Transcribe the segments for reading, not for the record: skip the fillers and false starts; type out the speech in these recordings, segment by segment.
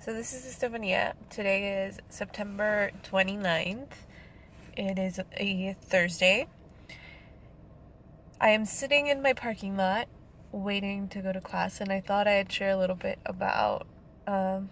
So this is Estefania. Today is September 29th. It is a Thursday. I am sitting in my parking lot waiting to go to class, and I thought I'd share a little bit about um,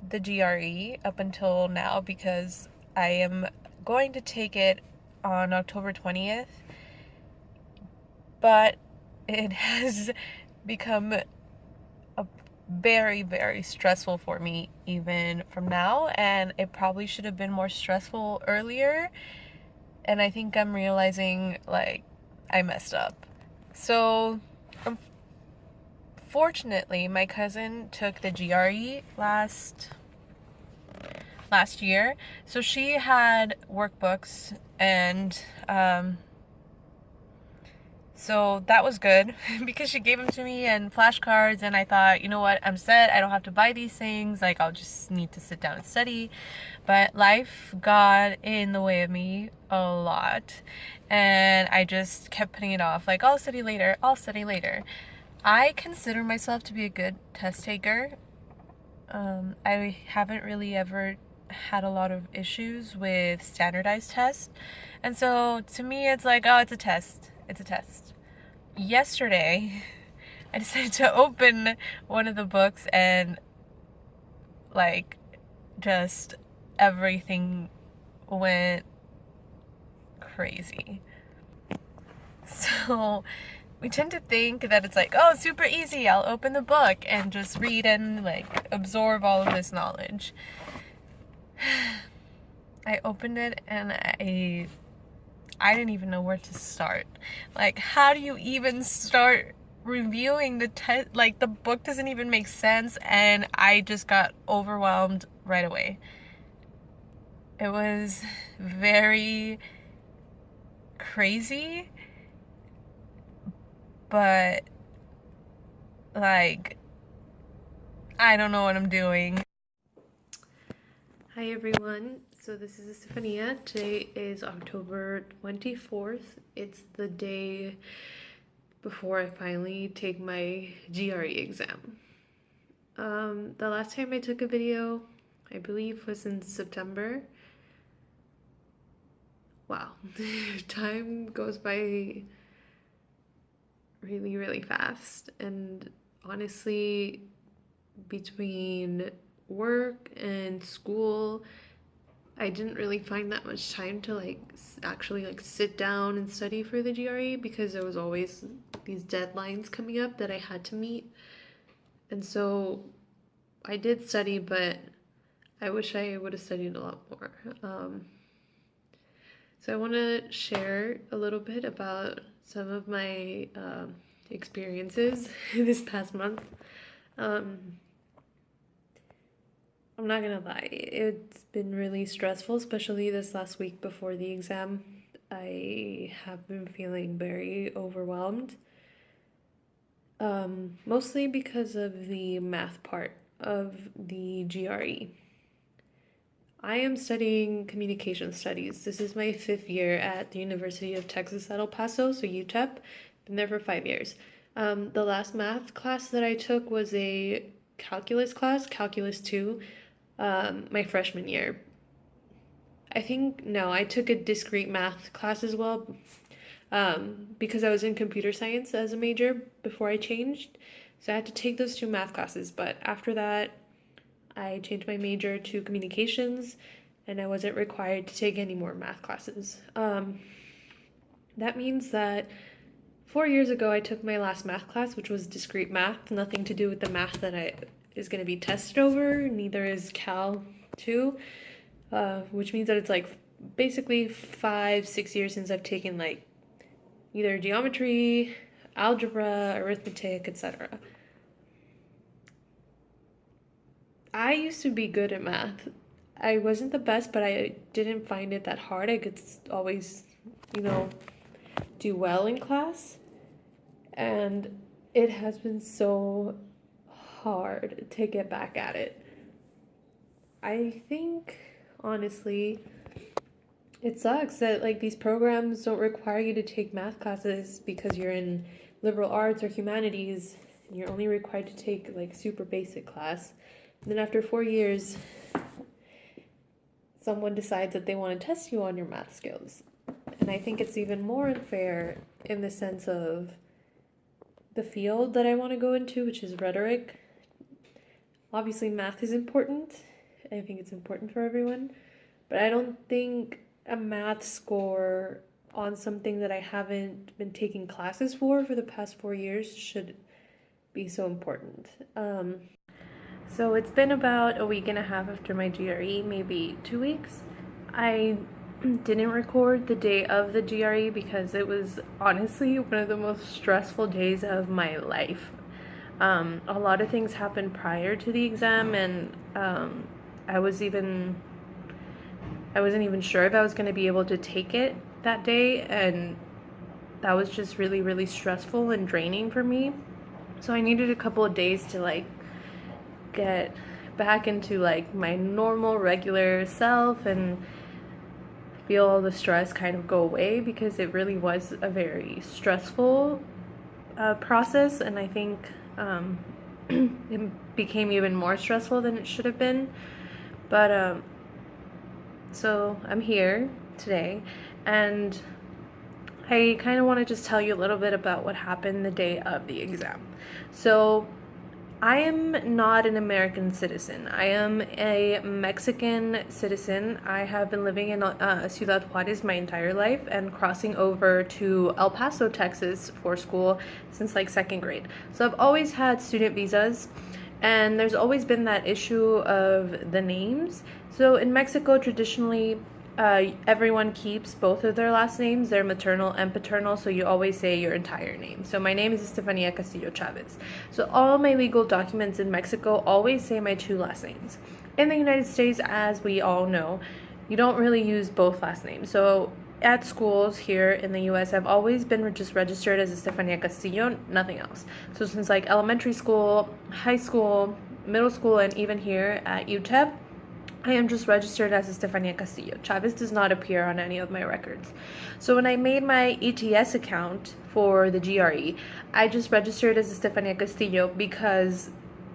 the GRE up until now because I am going to take it on October 20th, but it has become a very, very stressful for me even from now, and it probably should have been more stressful earlier. And I think I'm realizing like I messed up. So, unfortunately, my cousin took the GRE last year, so she had workbooks and so that was good because she gave them to me and flashcards, and I thought, you know what, I'm set. I don't have to buy these things. Like, I'll just need to sit down and study. But life got in the way of me a lot, and I just kept putting it off. Like, I'll study later. I'll study later. I consider myself to be a good test taker. I haven't really ever had a lot of issues with standardized tests. And so to me, it's like, oh, it's a test. It's a test. Yesterday, I decided to open one of the books and like just everything went crazy. So we tend to think that it's like, oh, super easy. I'll open the book and just read and like absorb all of this knowledge. I opened it and I didn't even know where to start. Like, how do you even start reviewing the test? Like, the book doesn't even make sense, and I just got overwhelmed right away. It was very crazy, but like, I don't know what I'm doing. Hi everyone, so this is Estefania. Today is October 24th. It's the day before I finally take my GRE exam. The last time I took a video, I believe, was in September. Wow, time goes by really, really fast. And honestly, between work and school, I didn't really find that much time to like actually like sit down and study for the GRE because there was always these deadlines coming up that I had to meet. And so I did study, but I wish I would have studied a lot more. So I want to share a little bit about some of my experiences this past month. Um, I'm not gonna lie, it's been really stressful, especially this last week before the exam. I have been feeling very overwhelmed, mostly because of the math part of the GRE. I am studying communication studies. This is my 5th year at the University of Texas at El Paso, so UTEP. Been there for 5 years. The last math class that I took was a calculus class, Calculus 2, my freshman year. I think, no, I took a discrete math class as well because I was in computer science as a major before I changed. So I had to take those 2 math classes, but after that, I changed my major to communications and I wasn't required to take any more math classes. That means that 4 years ago, I took my last math class, which was discrete math, nothing to do with the math that is going to be tested over. Neither is Cal 2, which means that it's like basically 5, 6 years since I've taken like either geometry, algebra, arithmetic, etc. I used to be good at math. I wasn't the best, but I didn't find it that hard. I could always, you know, do well in class. And it has been so hard to get back at it. I think, honestly, it sucks that like these programs don't require you to take math classes because you're in liberal arts or humanities and you're only required to take like super basic class. Then after 4 years, someone decides that they want to test you on your math skills. And I think it's even more unfair in the sense of the field that I want to go into, which is rhetoric. Obviously, math is important. I think it's important for everyone. But I don't think a math score on something that I haven't been taking classes for the past 4 years should be so important. So it's been about a week and a half after my GRE, maybe 2 weeks. I didn't record the day of the GRE because it was honestly one of the most stressful days of my life. A lot of things happened prior to the exam, and I wasn't even sure if I was going to be able to take it that day, and that was just really, really stressful and draining for me. So I needed a couple of days to like get back into like my normal regular self and feel all the stress kind of go away, because it really was a very stressful process, and I think it became even more stressful than it should have been. But so I'm here today, and I kind of want to just tell you a little bit about what happened the day of the exam. So I am not an American citizen. I am a Mexican citizen. I have been living in Ciudad Juarez my entire life and crossing over to El Paso, Texas for school since like second grade. So I've always had student visas, and there's always been that issue of the names. So in Mexico, traditionally, everyone keeps both of their last names, their maternal and paternal, so you always say your entire name. So my name is Estefania Castillo Chavez. So all my legal documents in Mexico always say my two last names. In the United States, as we all know, you don't really use both last names. So at schools here in the US, I've always been just registered as Estefania Castillo, nothing else. So since like elementary school, high school, middle school, and even here at UTEP, I am just registered as Estefania Castillo. Chavez does not appear on any of my records. So when I made my ETS account for the GRE, I just registered as Estefania Castillo because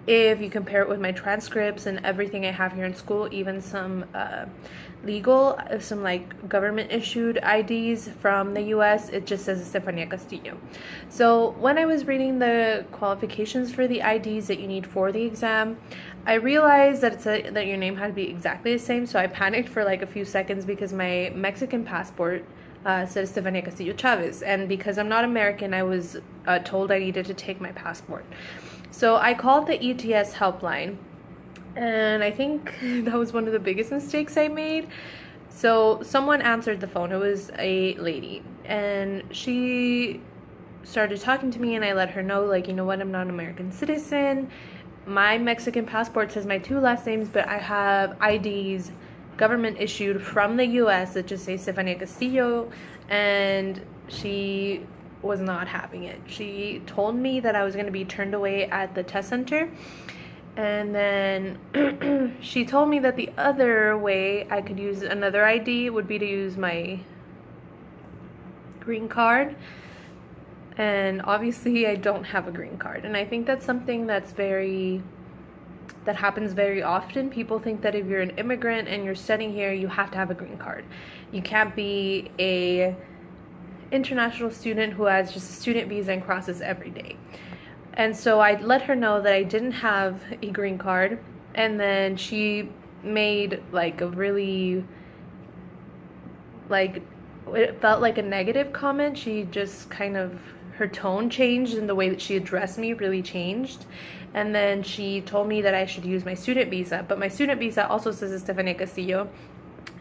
if you compare it with my transcripts and everything I have here in school, even some some like government issued IDs from the US, it just says Estefania Castillo. So when I was reading the qualifications for the IDs that you need for the exam, I realized that that your name had to be exactly the same, so I panicked for like a few seconds because my Mexican passport said Estefania Castillo Chavez, and because I'm not American, I was told I needed to take my passport. So I called the ETS helpline, and I think that was one of the biggest mistakes I made. So someone answered the phone. It was a lady, and she started talking to me, and I let her know, like, you know what, I'm not an American citizen. My Mexican passport says my two last names, but I have IDs government issued from the US that just say Estefania Castillo, and she was not having it. She told me that I was going to be turned away at the test center, and then she told me that the other way I could use another ID would be to use my green card. And obviously I don't have a green card, and I think that's something that happens very often. People think that if you're an immigrant and you're studying here, you have to have a green card. You can't be a international student who has just a student visa and crosses every day. And so I let her know that I didn't have a green card, and then she made like a really, like, it felt like a negative comment. She just kind of, her tone changed and the way that she addressed me really changed. And then she told me that I should use my student visa, but my student visa also says Estefania Castillo,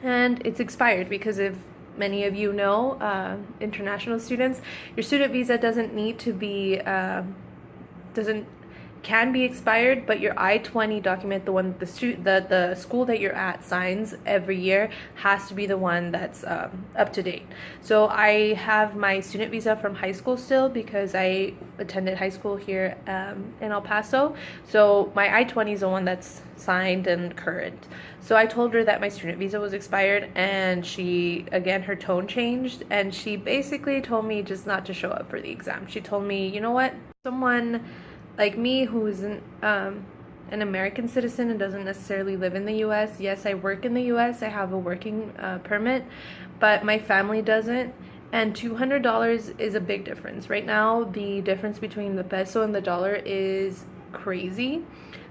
and it's expired because if many of you know, international students, your student visa doesn't need to be, can be expired, but your I-20 document, the one the school that you're at signs every year, has to be the one that's up to date. So I have my student visa from high school still because I attended high school here in El Paso. So my I-20 is the one that's signed and current. So I told her that my student visa was expired, and she, again, her tone changed, and she basically told me just not to show up for the exam. She told me, you know what, someone like me who isn't an American citizen and doesn't necessarily live in the US. Yes, I work in the US, I have a working permit, but my family doesn't. And $200 is a big difference. Right now, the difference between the peso and the dollar is crazy.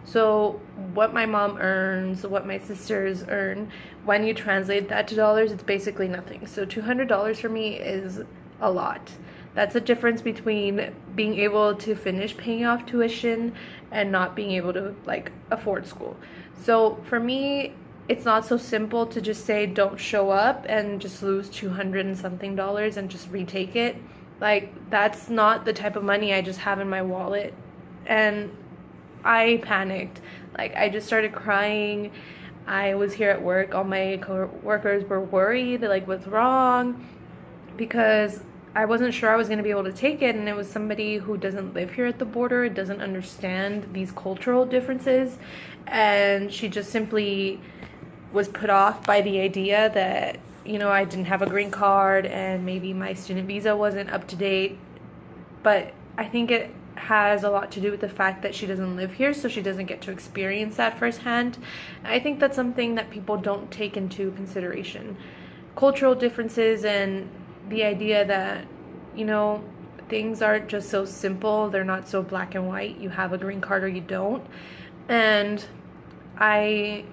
So, what my mom earns, what my sisters earn, when you translate that to dollars, it's basically nothing. So, $200 for me is a lot. That's a difference between being able to finish paying off tuition and not being able to like afford school. So for me, it's not so simple to just say don't show up and just lose 200 and something dollars and just retake it. Like that's not the type of money I just have in my wallet. And I panicked. Like I just started crying. I was here at work. All my coworkers were worried, like what's wrong? Because I wasn't sure I was going to be able to take it, and it was somebody who doesn't live here at the border, doesn't understand these cultural differences, and she just simply was put off by the idea that, you know, I didn't have a green card and maybe my student visa wasn't up to date. But I think it has a lot to do with the fact that she doesn't live here, so she doesn't get to experience that firsthand. I think that's something that people don't take into consideration. Cultural differences and the idea that, you know, things aren't just so simple, they're not so black and white, you have a green card or you don't. And I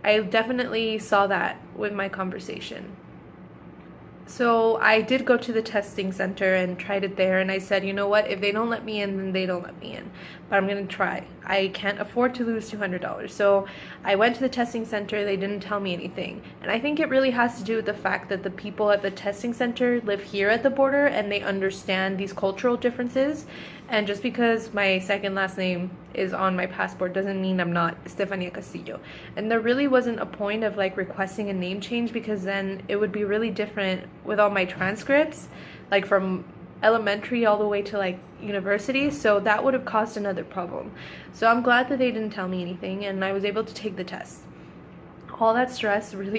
definitely saw that with my conversation. So I did go to the testing center and tried it there, and I said, you know what, if they don't let me in, then they don't let me in. But I'm going to try. I can't afford to lose $200. So I went to the testing center. They didn't tell me anything. And I think it really has to do with the fact that the people at the testing center live here at the border and they understand these cultural differences. And just because my second last name is on my passport doesn't mean I'm not Estefania Castillo. And there really wasn't a point of like requesting a name change, because then it would be really different with all my transcripts, like from elementary all the way to like university. So that would have caused another problem. So I'm glad that they didn't tell me anything and I was able to take the test. All that stress really